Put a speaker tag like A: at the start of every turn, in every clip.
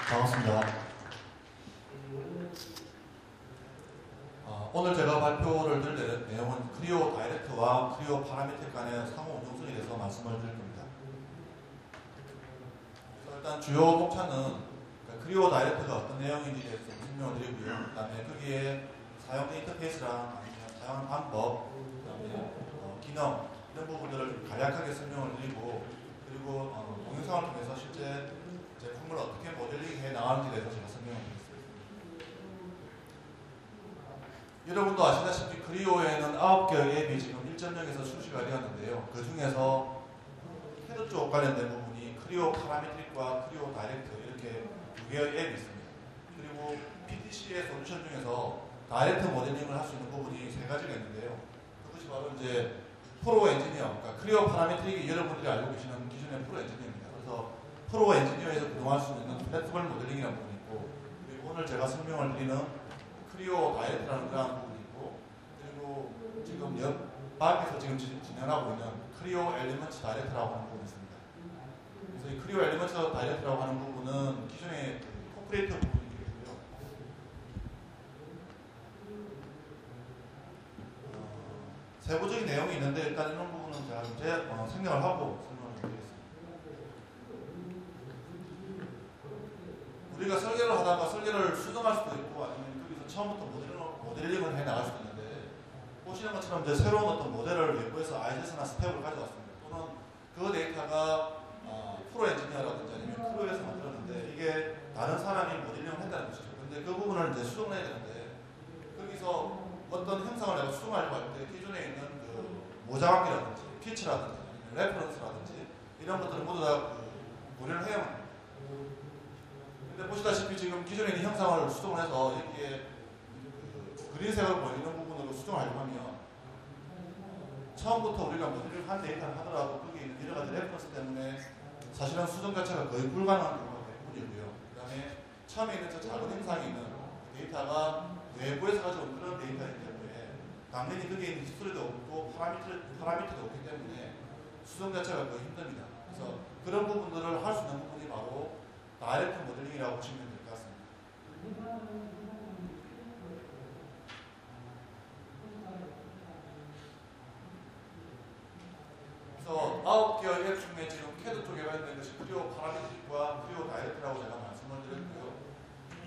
A: 반갑습니다. 오늘 제가 발표를 드릴 내용은 크리오 다이렉트와 크리오 파라메틱 간의 상호 운용성에 대해서 말씀을 드릴 겁니다. 그래서 일단 주요 목차는 크리오 다이렉트가 어떤 내용인지에 대해서 설명을 드리고요. 그 다음에 거기에 사용 인터페이스랑 사용 방법, 그 다음에 기능 이런 부분들을 간략하게 설명을 드리고, 그리고 동영상을 통해서 실제 제품을 어떻게 모델링해 나가는지에 대해서 제가 설명을 드리겠습니다. 여러분도 아시다시피 크리오에는 9개의 앱이 지금 1.0에서 출시가 되었는데요. 그 중에서 캐드 쪽 관련된 부분이 크리오 파라메트릭과 크리오 다이렉트 이렇게 두 개의 앱이 있습니다. 그리고 PTC의 솔루션 중에서 다이렉트 모델링을 할 수 있는 부분이 세 가지가 있는데요. 그것이 바로 이제 프로 엔지니어, 그러니까 크리오 파라메트릭이 여러분들이 알고 계시는 기존의 프로 엔지니어입니다. 그래서 프로 엔지니어에서 구동할 수 있는 플랫폼 모델링이라는 부분이 있고, 그리고 오늘 제가 설명을 드리는 크리오 다이렉트라는 그런 부분이 있고, 그리고 지금 밖에서 지금 진행하고 있는 크리오 엘리먼트 다이렉트라고 하는 부분이 있습니다. 그래서 이 크리오 엘리먼트 다이렉트라고 하는 부분은 기존의 코퍼레이터 부분이 되겠고요. 세부적인 내용이 있는데 일단 이런 부분은 제가 좀 생략을 하고 설명을 드리겠습니다. 우리가 설계를 하다가 설계를 수정할 수도 있고, 아니면 거기서 처음부터 모델링을 해 나갈 수도 있는데, 보시는 것처럼 이제 새로운 어떤 모델을 외부에서 ISS나 스텝을 가져왔습니다. 또는 그 데이터가 프로 엔지니어라든지 아니면 크루에서 만들었는데 이게 다른 사람이 모델링을 했다는 것이죠. 근데 그 부분을 이제 수정을 해야 되는데, 거기서 어떤 형상을 내가 수정하려고 할 때 기존에 있는 그 모자관계라든지 피치라든지 아니면 레퍼런스라든지 이런 것들을 모두 다 고려를 해야만 합니다. 근데 보시다시피 지금 기존에 있는 형상을 수정을 해서 여기에 그린색으로 보이는 부분으로 수정하려고 하면 처음부터 우리가 모델링을 한 데이터를 하더라도 거기에 있는 여러 가지 레퍼런스 때문에 사실은 수정 자체가 거의 불가능한 경우가 대부분이고요. 그 다음에 처음에 있는 저 작은 형상이 있는 데이터가 외부에서 가져온 그런 데이터이기 때문에 당연히 거기에 있는 히스토리도 없고 파라미터도 없기 때문에 수정 자체가 거의 힘듭니다. 그래서 그런 부분들을 할 수 있는 부분이 바로 다이렉트 모델링이라고 보시면 될 것 같습니다. 그래서 9개의 앱 중에 지금 캐드 쪽에 관련된 것이 크리오 파라메틱과 크리오 다이렉트라고 제가 말씀을 드렸고요.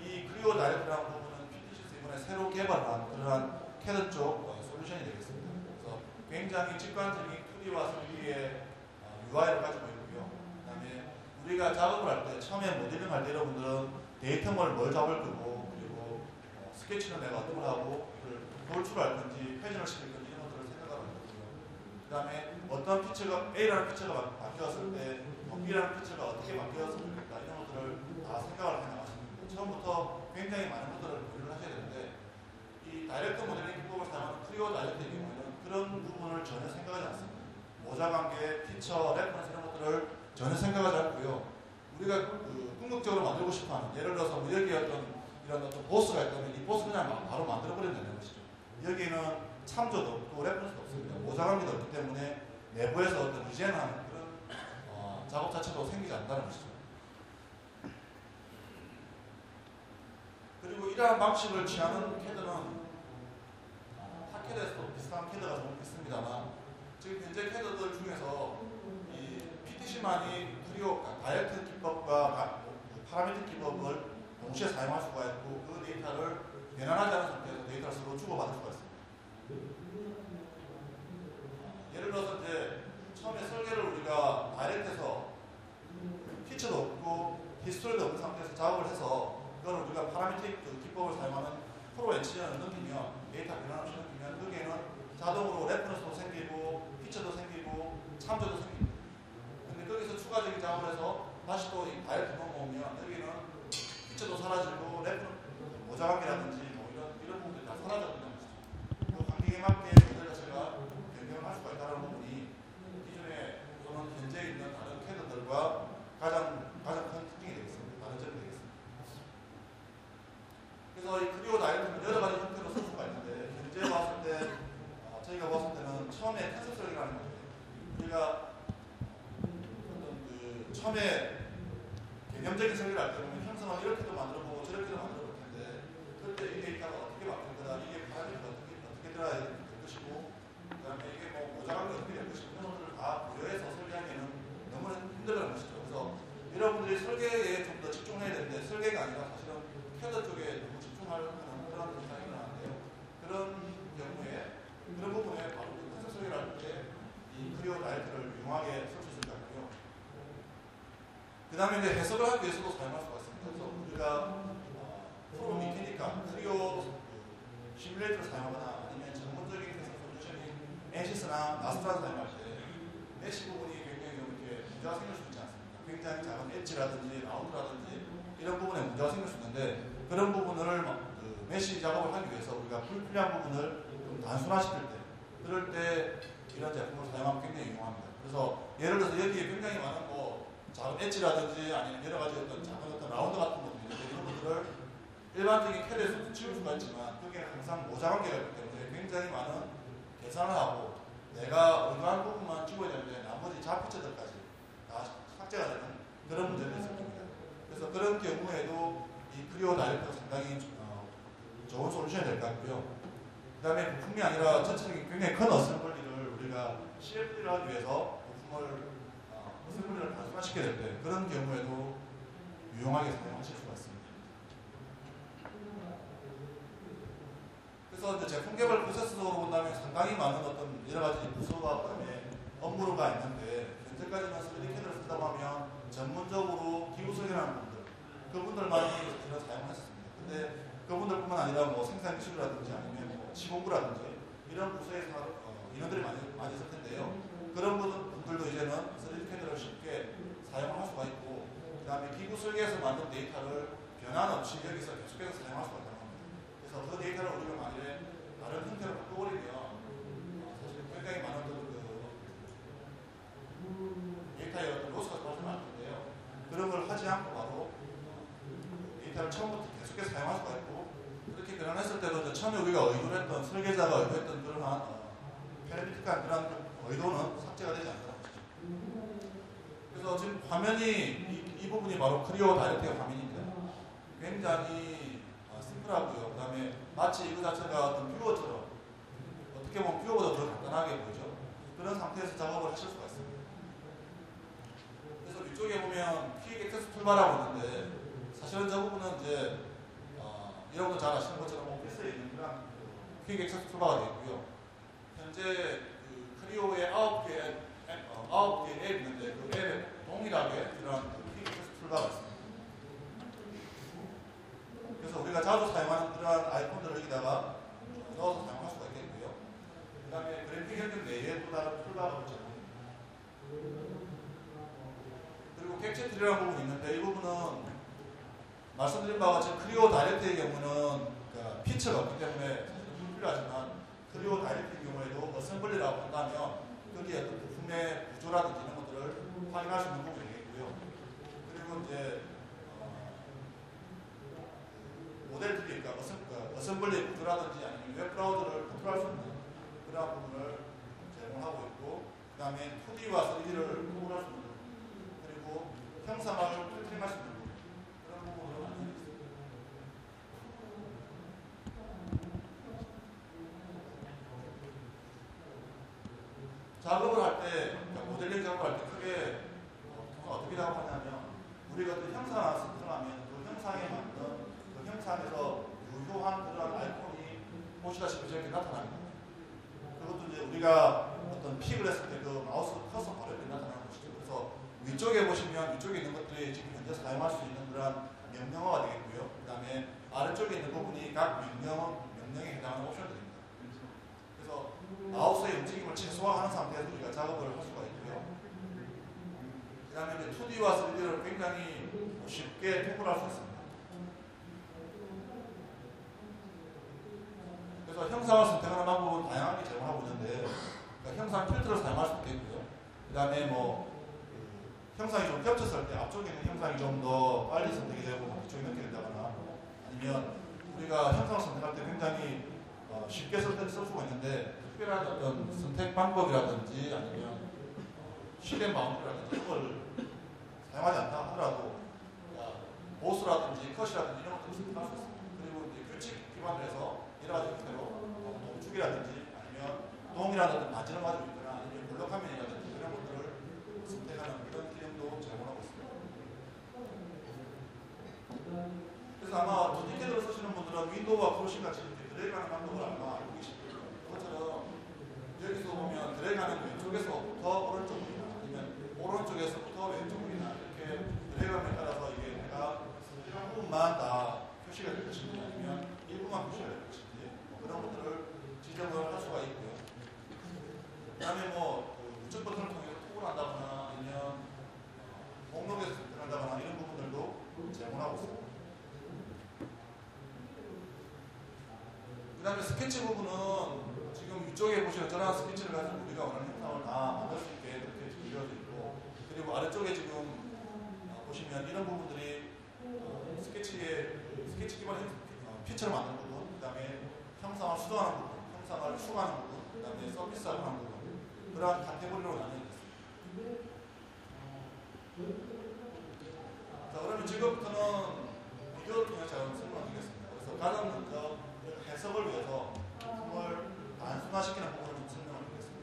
A: 이 크리오 다이렉트라는 부분은 PTC에서 이번에 새로 개발한 그러한 캐드 쪽 솔루션이 되겠습니다. 그래서 굉장히 직관적인 2D와 3D의 UI를 가지고 있고요. 그 다음에 우리가 작업을 할 때, 처음에 모델링 할 때 여러분들은 데이터를 뭘 잡을 거고, 그리고 스케치는 내가 어떤 걸 하고, 이걸 돌출할 건지, 회전을 시킬 건지 이런 것들을 생각하는 거고요. 그 다음에 어떤 피처가, A라는 피처가 바뀌었을 때 B라는 피처가 어떻게 바뀌었으면 좋겠다, 이런 것들을 다 생각을 해나가십니다. 처음부터 굉장히 많은 것들을 고려를 하셔야 되는데, 이 다이렉트 모델링 기법을 사용하는 크리오 다이렉트의 경우에는 그런 부분을 전혀 생각하지 않습니다. 모자관계, 피처, 레퍼런스 이런 것들을 전혀 생각하지 않고요. 우리가 궁극적으로 만들고 싶어하는, 예를 들어서 뭐 여기에 이런 어떤 보스가 있다면 이 보스 그냥 바로 만들어버린다는 것이죠. 여기는 참조도 없고 레퍼런스도 없습니다. 모자관계도 없기 때문에 내부에서 어떤 리젠하는 그런 작업 자체도 생기지 않는다는 것이죠. 그리고 이러한 방식을 취하는 캐드는 핫캐드에서도 비슷한 캐드가 좀 있습니다만, 지금 현재 캐드들 중에서 이 PTC만이 크리오 다이렉트 기법과 파라미틱 기법을 동시에 사용할 수가 있고, 그 데이터를 변환하지 않은 상태에서 데이터를 서로 주고받을 수가 있습니다. 예를 들어서 이제 처음에 설계를 우리가 다이렉트에서 피처도 없고 히스토리도 없는 상태에서 작업을 해서 그걸 우리가 파라미틱 기법을 사용하는 프로 엔지니어를 넘기면, 데이터 변환 없이 넘기면 거기에는 자동으로 레퍼런스도 생기고 피처도 생기고 참조도 생깁니다. 근데 거기서 추가적인 작업을 해서 다시 또 이 다이렉트 넘어오면 여기는 피처도 사라지고 모자관계라든지 뭐 이런 부분들이 다 사라져버리는 것이죠. 그 환경에 맞게 모델 자체가 변경을 할 수가 있다는 부분이 기존에 또는 현재 있는 다른 캐드들과 가장 큰 특징이 되겠습니다. 다른 점이 되겠습니다. 그래서 이 크리오 다이렉트는 여러 가지 형태로 쓸 수가 있는데, 현재 봤을 때 저희가 봤을 때는 처음에 컨셉 설계라는 거예요. 우리가 어떤 처음에 개념적인 설계를 할 때 보면 형상을 이렇게도 만들어보고 저렇게도 만들어볼 텐데 그때 이 데이터가 어떻게 바뀔 거다, 이게 파라미터가 어떻게 들어야 될 것이고, 그 다음에 이게 뭐 모자란 게 어떻게 될 것이고, 이런 것들을 다 고려해서 설계하기에는 너무나 힘들다는 것이죠. 그래서 여러분들이 설계에 좀 더 집중을 해야 되는데 설계가 아니라 사실은 캐드 쪽에 너무 집중하는 그런 현상이 일어나는데요. 그런 경우에 그런 부분에 바로 컨셉 설계를 할 때 이 크리오 다이렉트를 유용하게 쓸 수 있을 것 같고요. 그 다음에 이제 해석을 하기 위해서도 사용할 수가 있습니다. 그래서 우리가 프로 미케니카, 크리오 시뮬레이터를 사용하거나 아니면 전문적인 해석 솔루션인 엔시스나 나스트라를 사용할 때 메시 부분이 굉장히 이렇게 문제가 생길 수 있지 않습니까? 굉장히 작은 엣지라든지 라운드라든지 이런 부분에 문제가 생길 수 있는데 그런 부분을 메시 작업을 하기 위해서 우리가 불필요한 부분을 좀 단순화시킬 때 그럴 때 이런 제품을 사용하면 굉장히 유용합니다. 그래서 예를 들어서 여기에 굉장히 많은 뭐 작은 엣지라든지 아니면 여러 가지 어떤 작은 어떤 라운드 같은 것들이 있는데 이런 것들을 일반적인 캐드에서 지울 수가 있지만 그게 항상 모자란계가 있기 때문에 굉장히 많은 계산을 하고 내가 의도한 부분만 찍어야 되는데 나머지 자피처들까지 다 삭제가 되는 그런 문제가 있을 겁니다. 그래서 그런 경우에도 이 크리오 다이렉터가 상당히 좋은 솔루션이 될 것 같고요. 그 다음에 부품이 아니라 전체적인 굉장히 큰 어셈블리를 우리가 CFD를 하기 위해서 부품을 어셈블리를 단순화시켜야 될 때 그런 경우에도 유용하게 사용하실 수가 있습니다. 그래서 이제 제품 개발 프로세스로 본다면 상당히 많은 어떤 여러 가지 부서가 그다음에 업무가 있는데 현재까지는 3D 캐드를 쓰다 보면 전문적으로 기구 설계하는 분들 그분들만이 저는 사용했습니다. 근데 그분들뿐만 아니라 뭐 생산 기술이라든지 아니면 뭐 시공부라든지 이런 부서에서 인원들이 많이 있을 텐데요. 그런 분들도 이제는 3D 캐드를 쉽게 사용할 수가 있고 그 다음에 기구 설계에서 만든 데이터를 변환 없이 여기서 계속해서 사용할 수가 있다는 겁니다. 그래서 그 데이터를 우리가 만약에 다른 형태로 바꿔버리면 사실 굉장히 많은 데이터의 어떤 로스가 발생할 텐데요. 그런 걸 하지 않고 바로 데이터를 처음부터 계속해서 사용할 수가 있고 그렇게 변환했을 때도 처음에 우리가 의도했던 설계자가 의도했던 그러한 패러미틱한 그런 의도는 삭제가 되지 않다는 것이죠. 그래서 지금 화면이 이 부분이 바로 크리오 다이렉트의 화면입니다. 굉장히 심플하고요. 그 다음에 마치 이거 자체가 어떤 뷰어처럼 어떻게 보면 뷰어보다 더 간단하게 보이죠. 그런 상태에서 작업을 하실 수가 있습니다. 그래서 위쪽에 보면 퀵 액세스 툴바라고 있는데 사실은 저 부분은 이제 여러분도 잘 아시는 것처럼 오피스에 있는 그런 퀵 액세스 툴바가 되어 있고요. 현재 그 크리오에 9개의 앱이 있는데 그 앱에 동일하게 이런 퀵 액세스 툴바가 있습니다. 그래서 우리가 자주 사용하는 그러한 아이콘들을 여기다가 넣어서 사용할 수가 있겠고요. 그 다음에 그래픽 현금 내에 또 다른 툴바가 있죠. 그리고 객체 트리라는 부분이 있는데 이 부분은 말씀드린 바와 같이 크리오 다이렉트의 경우는 그러니까 피처가 없기 때문에 사실 불필요하지만 크리오 다이렉트의 경우에도 어셈블리라고 한다면 거기에 어떤 부품의 구조라든지 이런 것들을 확인할 수 있는 부분이 되겠고요. 그리고 이제 모델들이 그러니까 어셈블리 구조라든지 아니면 웹브라우저를 컨트롤할 수 있는 그런 부분을 제공하고 있고 그 다음에 2D와 3D를 구분할 수 있는 부분 그리고 형상을 필터링할 수 있는 부분 그런 부분으로 나뉘어 있습니다. 작업을 할 때, 그러니까 모델링 작업을 할 때 크게 어떻게 작업하냐면 우리가 그 형상을 선택하면 그 형상에 맞는 그 형상에서 유효한 그런 아이콘이 보시다시피 저렇게 나타납니다. 그것도 이제 우리가 어떤 픽을 했을 때 그 마우스 커서 바로 이렇게 나타나는 것이죠. 그래서 위쪽에 보시면 위쪽에 있는 것들이 지금 현재 사용할 수 있는 그런 명령어가 되겠고요. 그 다음에 아래쪽에 있는 부분이 각 명령에 해당하는 옵션들입니다. 그래서 마우스의 움직임을 최소화하는 상태에서 우리가 작업을 할 수가 있고요. 그 다음에 이제 2D와 3D를 굉장히 쉽게 통솔할 수 있습니다. 그래서 형상을 선택하는 방법은 다양하게 제공하고 있는데 그러니까 형상 필터를 사용할 수도 있고요. 그 다음에 뭐 형상이 좀 겹쳤을 때 앞쪽에 있는 형상이 좀 더 빨리 선택이 되고 뒤쪽에 늦게 된다거나 아니면 우리가 형상을 선택할 때 굉장히 쉽게 쓸 수가 있는데 특별한 어떤 선택 방법이라든지 아니면 실행 방법이라든지 이걸 사용하지 않다 하더라도 컷이라든지 이런 것들을 선택할 수 있습니다. 그리고 이제 규칙 기반으로 해서 여러 가지 형태로 동축이라든지 아니면 동이라든지 마진을 가지고 있거나 아니면 블록 화면이라든지 이런 것들을 선택하는 그런 기능도 제공하고 있습니다. 그래서 아마 2D 캐드를 쓰시는 분들은 윈도우와 크로싱 같이 이렇게 드래그하는 방법을 아마 알고 계실 거예요. 그것처럼 여기서 보면 드래그하는 왼쪽에서부터 오른쪽이나 아니면 오른쪽에서부터 왼쪽이나 이렇게 드래그함에 따라서 이게 내가 한 부분만 다 표시가 될 것인지 아니면 일부만 표시가 될 것인지 그런 것들을 지정을 할 수가 있고요. 그 다음에 뭐 우측 버튼을 통해서 톡을 한다거나 아니면 목록에서 선택한다거나 이런 부분들도 제공하고 있습니다. 그 다음에 스케치 부분은 지금 이쪽에 보시면 전환 스케치를 가지고 우리가 원하는 형상을 다 만들 수 있게 이렇게 그려져 있고, 그리고 아래쪽에 지금 보시면 이런 부분들이 스케치 기반 피처를 만드는 부분, 그 다음에 형상을 수정하는 부분, 형상을 추가하는 부분, 그 다음에 서비스하는 부분, 그러한 카테고리로 나뉘어져 있습니다. 자, 그러면 지금부터는 비교를 통해서 설명드리겠습니다. 그래서 가장 먼저 해석을 위해서 부품을 단순화시키는 부분을 좀 설명을 드리겠습니다.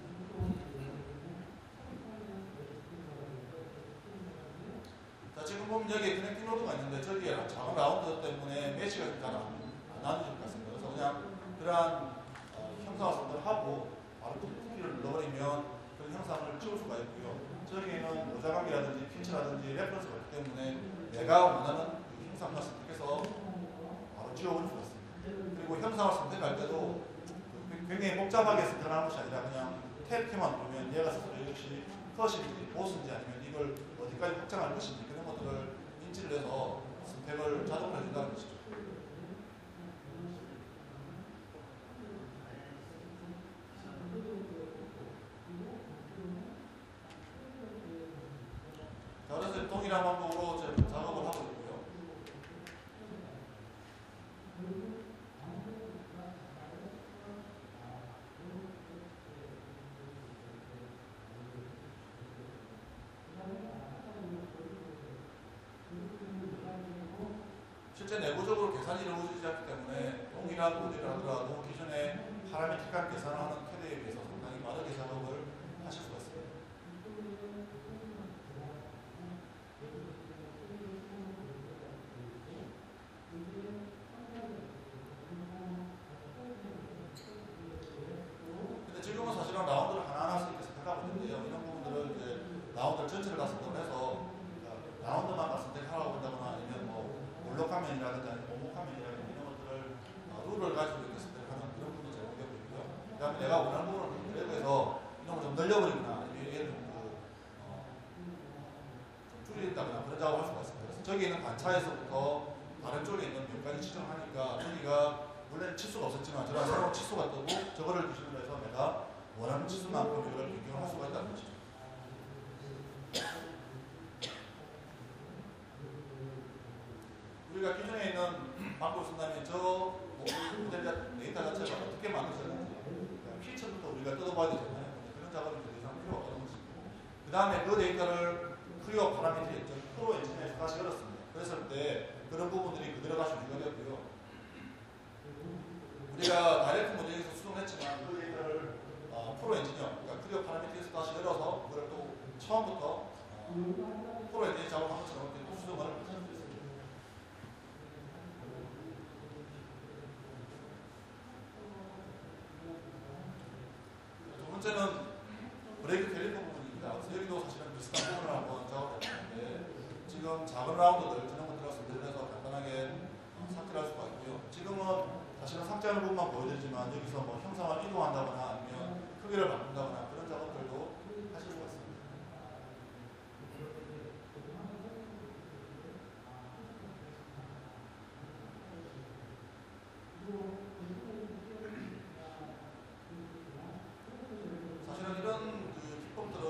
A: 자, 지금 보면 여기 커넥팅 노드가 있는데 저기에 작은 라운드 때문에 매치가 잘 안 나눠질 것 같습니다. 그래서 그냥 그러한 형상을 선택하고 바로 쿠키를 눌러버리면 그런 형상을 찍을 수가 있고요. 저기에는 모자각이라든지 피처라든지 레퍼런스가 있기 때문에 내가 원하는 그 형상만 선택해서 바로 찍어버릴 수가 있습니다. 그리고 형상을 선택할 때도 굉장히 복잡하게 선택하는 것이 아니라 그냥 탭 키만 누르면 얘가 스스로 이것이 컷인지 보스인지 아니면 이걸 어디까지 확장할 것인지 그런 것들을 인지를 해서 선택을 자동으로 해준다는 것이죠. 자, 그래서 동일한 방법으로 작업을 하고 있고요. 실제 내부적으로 계산이 이루어지지 않기 때문에 동일한 모델을 하더라도 기존에 파라메트릭한 계산을 하는 캐드에 비해서 상당히 빠르게 작업을 하실 수가 있습니다. 근데 지금은 사실은 라운드를 하나하나씩 이렇게 선택하고 있는데요. 이런 부분들을 이제 라운드 전체를 다 선택을 해서 라운드만 다 선택하라고 한다거나 아니면 뭐 블록 화면이라든지 아니면 오목 화면이라든지 이런 것들을 룰을 가지고 이렇게 선택하는 그런 부분도 제공되고 있고요. 그 다음에 내가 원하는 부분을 드래그해서 이런 걸 좀 늘려버리거나 아니면 얘를 좀 줄인다거나 그런 작업을 할 수가 있습니다. 그래서 저기 있는 관차에서부터 다른 쪽에 있는 몇 가지 지정하니까 저기가 원래는 치수가 없었지만 저런 새로운 치수가 뜨고 저거를 기준으로 해서 내가 원하는 치수만큼 이걸 변경을 할 수가 있다는 것이죠. 우리가 기존에 있는 방법을 쓴다면 저 모델 데이터 자체가 어떻게 만들어졌는지 피처부터 우리가 뜯어봐야 되잖아요. 그런 작업이 더 이상 필요가 없는 것이고, 그 다음에 그 데이터를 크리어 파라미터에 있죠. 프로 엔진에서 다시 열었습니다. 그랬을 때 그런 부분들이 그대로 다시 유지가 되고요. 우리가 다이렉트 모델에서 수정했지만 그 데이터를 프로 엔진이요, 그러니까 크리어 파라미터에서 다시 열어서 그걸 또 처음부터 프로 엔진이 작업한 것처럼 또 수정을 할 수 있습니다. 두 번째는 브레이크 캘리퍼 부분입니다. 그래서 여기도 사실은 비슷한 부분을 한번 작업했는데 지금 작은 라운드들 저런 것들을 선택해서 간단하게 삭제를 할 수가 있고요. 지금은 사실은 삭제하는 부분만 보여드리지만 여기서 뭐 형상을 이동한다거나 아니면 크기를 바꾼다거나 그런 작업들도 하실 수가 있습니다. 사실은 이런 기법들은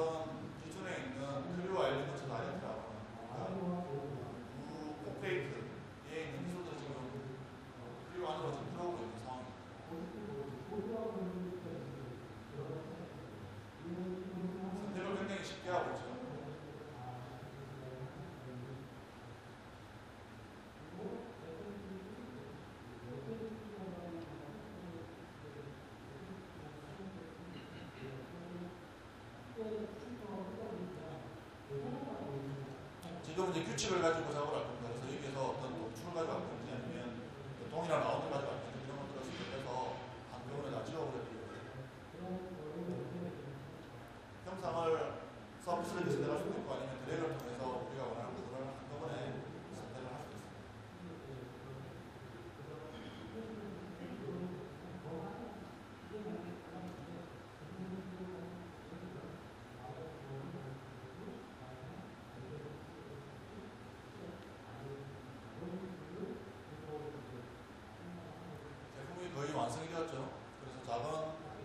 A: 기존에 있는 클리오 엘리먼트 다이렉트라고 하는 지금 이제 규칙을 가지고 작업을 할 겁니다. 그래서 여기에서 어떤 춤을 가지고 갈 건지 아니면 동이랑 라운드 가지고 갈 건지 이런 것들을 선택해서 한 부분을 다 지워버려요. 형상을 서비스를 선택할 수도 있고 아니면 드래그를 통해서 우리가 원하는 부분을 한꺼번에 선택을 할 수도 있습니다. 제품이 거의 완성이 되었죠. 그래서 작은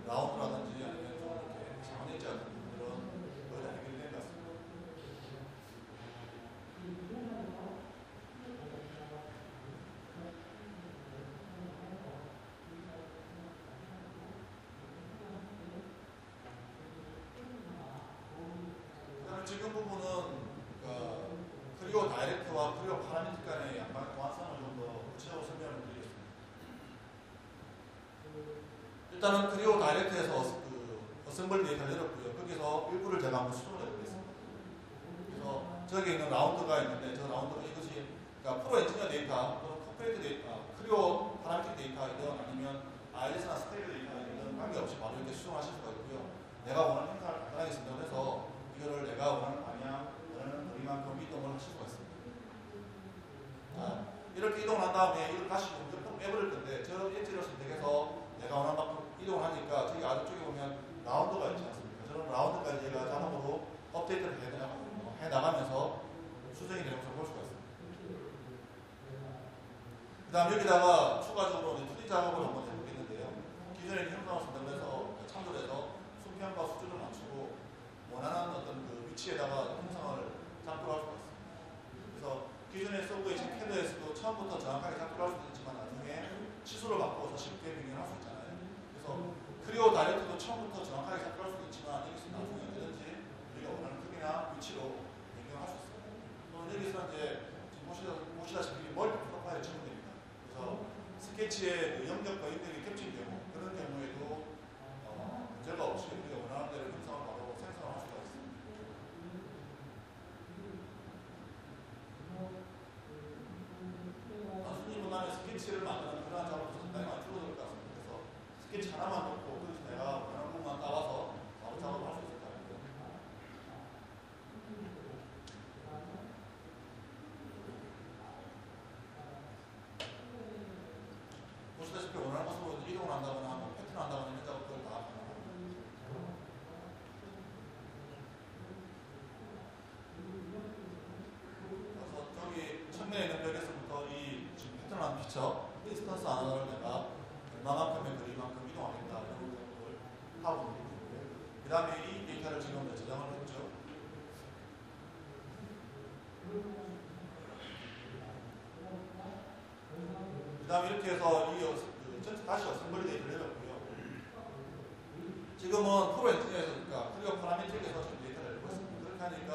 A: 라운드라든지 아니면 좀 이렇게 장원엣지 같은 부분들은 거의 다 해결된 것 같습니다. 그다음에 지금 부분은 크리오 다이렉트와 크리오 파라미틱 간의 양방의 보안성을 좀 더 구체적으로 설명을 드리겠습니다. 일단은 크리오 다이렉트에서 어셈블리 데이터를 내렸고요. 거기서 일부를 제가 한번 수정을 해보겠습니다. 그래서 저기 있는 라운드가 있는데 저 라운드가 이것이 그러니까 프로 엔지니어 데이터 또는 컴플레이트 데이터, 크리오 파라미틱 데이터이든 아니면 IS나 스테이크 데이터이든 관계없이 바로 이렇게 수정하실 수가 있고요. 내가 원하는 행사를 간단하게 선정을 해서 이거를 내가 원하는 방향, 원하는 거리만큼 이동을 하실 수가 있습니다. 이렇게 이동을 한 다음에 이걸 다시 좀 빼버릴 건데 저 엣지를 선택해서 내가 원하는 만큼 이동을 하니까 저기 아래쪽에 보면 라운드가 있지 않습니까? 저런 라운드까지 얘가 자동으로 업데이트를 해나가면서 수정이 되는 것을 볼 수가 있습니다. 그 다음 여기다가 추가적으로 2D 작업을 한번 해보겠는데요. 기존에 형상을 선택해서 참조해서 수평과 수준을 맞추고 원하는 어떤 그 위치에다가 형상을 작동할 수가 있습니다. 그래서 기존에 쓰고 계신 캐드에서도 처음부터 정확하게 작동할 수도 있지만 나중에 치수를 바꿔서 쉽게 변경할 수 있잖아요. 그래서 크리오 다이렉트도 처음부터 정확하게 작동할 수도 있지만 여기서 나중에 언제든지 우리가 원하는 크기나 위치로 변경할 수 있습니다. 또는 여기서 이제 지금 보시다시피 멀티 프로파일이 적용됩니다. 그래서 스케치의 그 영역과 영역이 겹친 경우 그런 경우에도 문제가 없이 우리가 원하는 대로 형상을 바로 생성할 수가 있습니다. 단순히 보다는 스케치를 만드는 그런 작업도 상당히 많이 줄어들 것 같습니다. 그래서 스케치 하나만 놓고 거기서 내가 원하는 부분만 따와서 바로 작업을 할 수 있을 것 같아요. 보시다시피 원하는 것으로 이동을 한다거나 뭐 패턴을 한다거나 이런 작업들을 다 가능합니다. 그래서 저기 측면에 있는 벽에서부터 이 지금 패턴한 피처 인스턴스 하나를 내가 얼마만큼의 거리만큼 이동하겠다 이런 것들을 하고 있는 거고요. 그 다음에 이 데이터를 지금 저장을 했죠. 그 다음에 이렇게 해서 전체 다시 어셈블리 데이터를 내렸고요. 지금은 프로 엔지니어에서 그러니까 크리오 파라미틱에서 지금 데이터를 내고 있습니다. 그렇게 하니까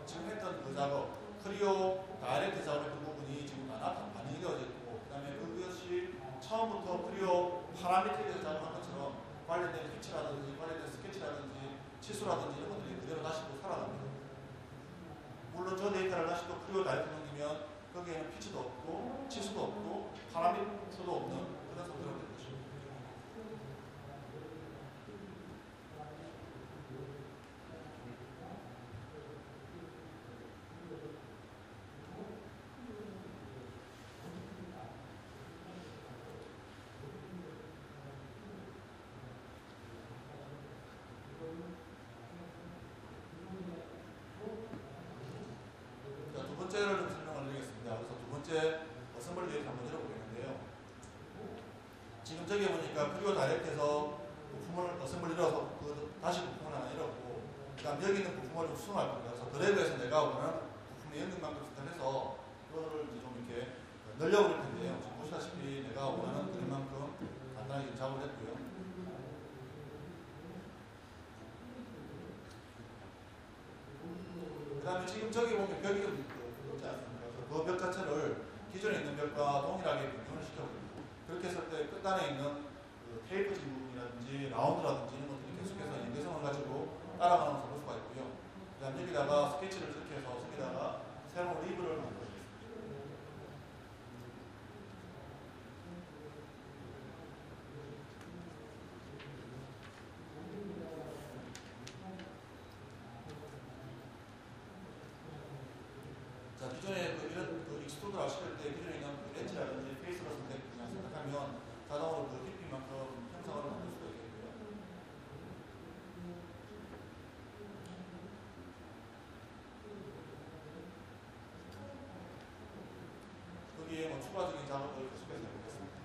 A: 지금 했던 그 작업, 크리오 다이렉트 작업했던 부분이 지금 반영이 되어져 있고, 그 다음에 그것이 처음부터 크리오 파라미틱에서 작업한 것처럼 관련된 피치라든지 관련된 스케치라든지 치수라든지 이런 것들이 그대로 다시 또 살아납니다. 물론 저 데이터를 다시 또 크리오 다이렉트 넘기면 거기에는 피치도 없고 치수도 없고 파라미터도 없는 그런 상태로 된 것입니다. 두 번째를 좀 설명을 드리겠습니다. 그래서 두 번째 어셈블리 데이터 한번 열어보겠는데요. 지금 저기 보니까 크리오 다이렉트에서 부품을 어셈블리로 다시 부품을 하나 열었고, 그 다음 여기 있는 부품을 좀 수정할 겁니다. 그래서 드래그해서 내가 원하는 부품의 영역만큼 선택해서 그거를 이제 좀 이렇게 늘려버릴 텐데요. 지금 보시다시피 내가 원하는 그림만큼 간단하게 작업을 했고요. 그 다음에 지금 저기 보면 벽이 좀 있지 않습니까? 그 벽 자체를 기존에 있는 벽과 동일하게 변경을 시켜버립니다. 그렇게 했을 때 끝단에 있는 그 테이프진 부분이라든지 라운드라든지 이런 것들이 계속해서 연계성을 가지고 따라가는 것을 볼 수가 있고요. 그 다음 여기다가 스케치를 이렇게 해서 저기다가 새로운 리브를 만들어주겠습니다. 자, 기존에 이런 익스트루드 아시를 때 기존에 있는 엣지라든지 페이스를 그냥 선택하면 자동으로 DP만큼 형상을 만들 수가 있겠고요. 거기에 추가적인 작업을 계속해서 해보겠습니다.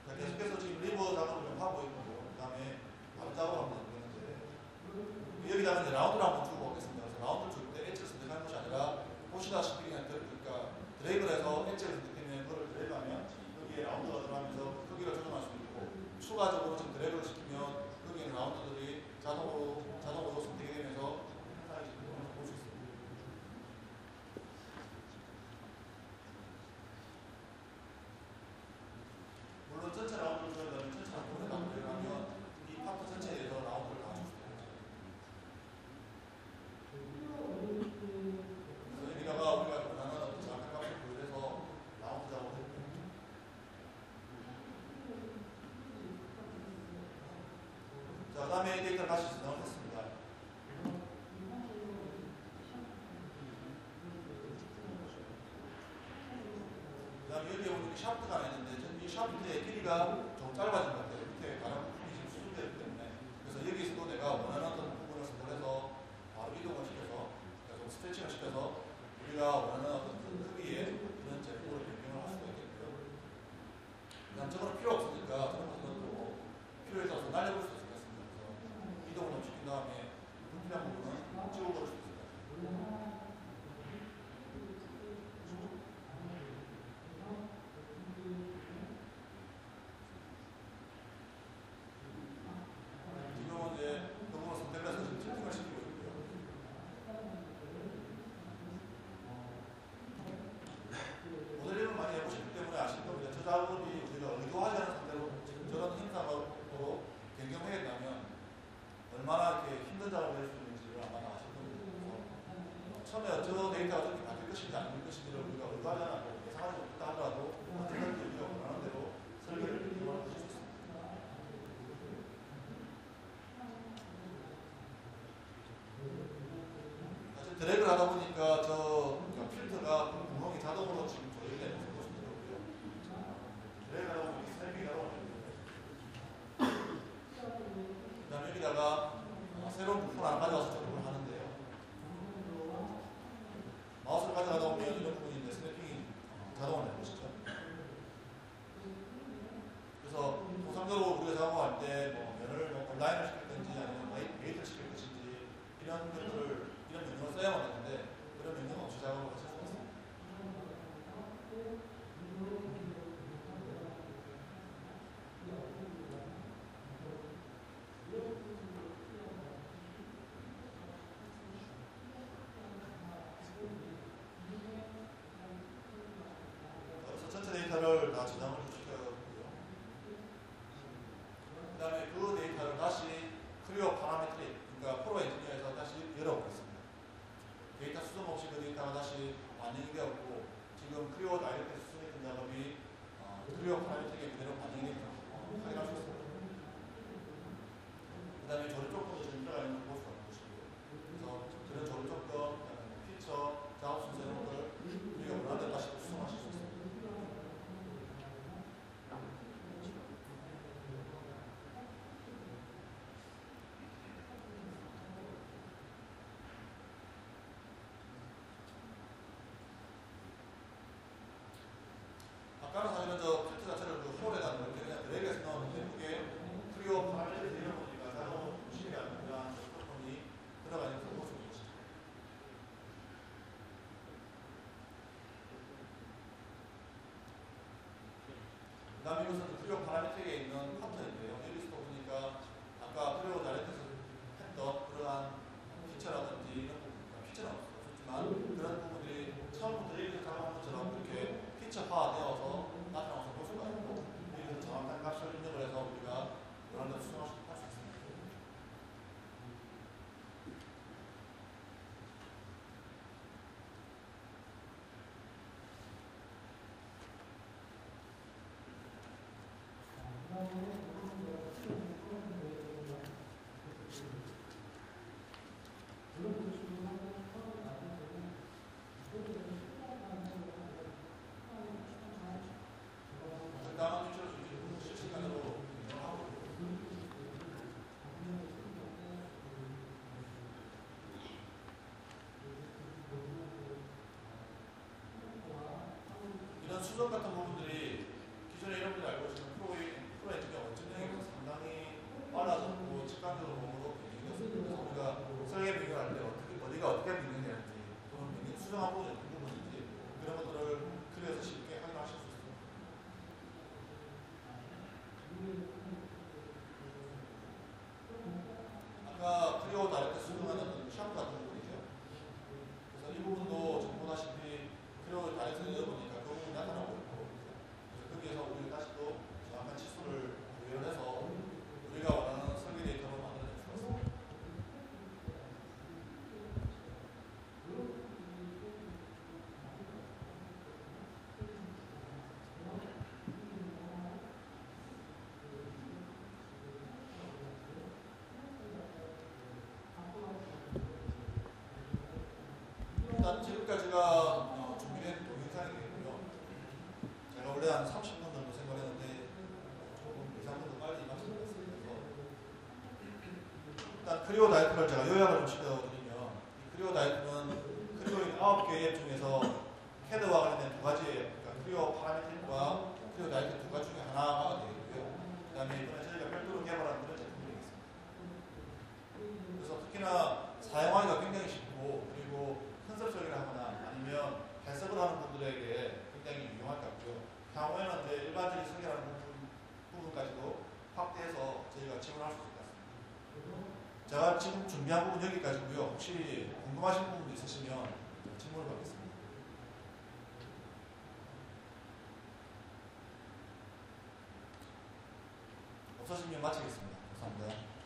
A: 자, 계속해서 지금 리버 작업을 좀 하고 있고, 그 다음에 다른 작업을 하면 되는데, 여기다가 이제 라운드를 한번 주고 오겠습니다. 그래서 라운드를 줄 때 엣지를 선택하는 것이 아니라, 보시다시피 그냥 그러니까 드래그를 해서 엣지를 선택하면 그걸 드래그하면 여기에 라운드가 들어가면서 크기를 조정할 수 있고, 추가적으로 지금 드래그를 시키면 여기에 라운드들이 자동으로 선택이 되면서 행사를 지금 볼 수 있습니다. 물론 전체 라운드를 줘야 되면 전체 라운드를 하면 이 파트 전체에 대해서 라운드를 다 줄 수 있죠. 그래서 여기다가 우리가 원하는 어떤 정확한 값을 구현해서 라운드 작업을 해볼게요. 자, 그 다음에 이 데이터를 다시 저장을 했습니다. 그 다음에 여기에 보면 샤프트가 하나 있는데 이 샤프트의 길이가 좀 짧아진 것 같아요. 밑에 가는 부분이 지금 수정되기 때문에. 그래서 여기서도 내가 원하는 어떤 부분을 선택해서 바로 이동을 시켜서 좀 스트레칭을 시켜서 우리가 원하는 어떤 크기의 이런 제품으로 변경을 할 수가 있겠고요. 그 다음 저거는 필요 없으니까 저런 것은 또 필요에 따라서 날려볼 수 있겠습니다. 그래서 이동을 좀 시킨 다음에 불필요한 부분은 찍어버릴 수 있습니다. 지금은 이제 그 부분을 선택을 해서 지금 채팅을 시키고 있고요. 모델링을 많이 해보셨기 때문에 아실 겁니다. 저 작업이 우리가 의도하지 않은 상태로 지금 저런 형상으로 변경하겠다면 얼마나 이렇게 힘든 작업을 할 수 있는지를 아마 아실 겁니다. 그래서 처음에 저 데이터가 어떻게 바뀔 것인지 안 바뀔 것인지를 우리가 의도하지 않고 예상하지 못했다 하더라도 어떻게든 우리가 원하는 대로 설계를 변경할 수 있습니다. 드래그를 하다 보니까 저 필터가 구멍이 자동으로 지금 조절이 되는 것을 보시면 되고요. 드래그를 하다 보면 스냅핑이 나오거든요. 그 다음에 여기다가 새로운 부품 하나 가져와서 작업을 하는데요. 마우스를 가져가다 보면 이런 부분이 이제 스냅핑이 자동으로 되는 것이죠. 그래서 통상적으로 우리가 작업할 때 면을 온라인을 시킬든지 아니면 웨이트를 시킬 것인지 이런 것들을 이런 명령을 써야만 하는데 그런 명령 없이 작업을 하실 수가 있습니다. 그래서 전체 데이터를 다 저장을 시켜고요. 그 다음에 그 데이터를 다시 클리어 파라메트릭, 그러니까 프로 엔지니어에서 다시 열어보겠습니다. 데이터 수정 없이 그 데이터가 다시 반영이 되었고, 지금 클리어 다이렉트 수정했던 작업이 클리어 파라메트릭에 그대로 반영이 되는 확인할 수 있습니다. 그 다음에 조립 조건도 지금 들어가 있는 걸 볼 수가 있는 것이고요. 그래서 그런 조립 조건, 피처, 작업 순서 이런 것들을 우리가 원하는 대로 다시 수정하실 수 있습니다. 아까는 사실은 저 필터 자체를 그 홀에다 이렇게 그냥 드래그해서 넣었는데 그게 클리어 파라메트릭 이런 거니까 자동으로 중심이 아니라 조건이 들어가 있는 것을 볼 수 있는 것이죠. 그 다음에 이것은 클리어 파라메트릭에 있는 파트인데요. 여기서도 보니까 아까 클리어 다이렉트에서 했던 그러한 피처라든지 이런 부분, 피처는 없었지만 그런 부분들이 처음부터 여기서 작업한 것처럼 이렇게 피처화되어서 나타나서 볼 수가 있고 여기서 정확한 값을 입력을 다음 주제로 실시간으로 하고 이런 수정 같은 부분들이 기존에 여러분들이 알고 계시는 프로에이팅의 원점력이 상당히 빨라졌고 직관적으로 몸으로 변경됐습니다. 그래서 우리가 설계 변경할 때 어디가 어떻게 변경되는지 또는 변경 수정한 부분이 어떤 부분인지 그런 것들을 그려서 쉽게 확인하실 수 있습니다. 아까 크리오 다이렉트 수정하는 샵 같은 부분이죠. 그래서 이 부분도 지금 보다시피 크리오 다이렉트 넣어보니까 그 부분이 나타나고 있고 그래서 거기에서 우리가 다시 또 정확한 치수를 조율해서 우리가 원하는 설계 데이터로 만들어낼 수가 있습니다. 일단 지금까지가 준비된 동영상이 되고요. 제가 원래 한 30분 정도 생각했는데 조금 2, 3분 더 빨리 말씀드렸습니다. 일단 크리오 다이렉트를 제가 요약을 좀 시켜드리면 이 크리오 다이렉트는 크리오인 9개의 앱 중에서 캐드와 관련된 두 가지 그러니까 크리오 파라메틱과 크리오 다이렉트 두 가지 중에 하나가 되겠고요. 그 다음에 이번에 저희가 별도로 개발한 그런 제품들이 있습니다. 그래서 특히나 사용하기가 굉장히 쉽고 그리고 컨셉적이라 하거나 아니면 해석을 하는 분들에게 굉장히 유용할 것 같고요. 향후에는 이제 일반적인 설계하는 부분까지도 확대해서 저희가 지원할 수 있을 것 같습니다. 제가 지금 준비한 부분 여기까지고요. 혹시 궁금하신 부분도 있으시면 질문을 받겠습니다. 없으시면 마치겠습니다. 감사합니다.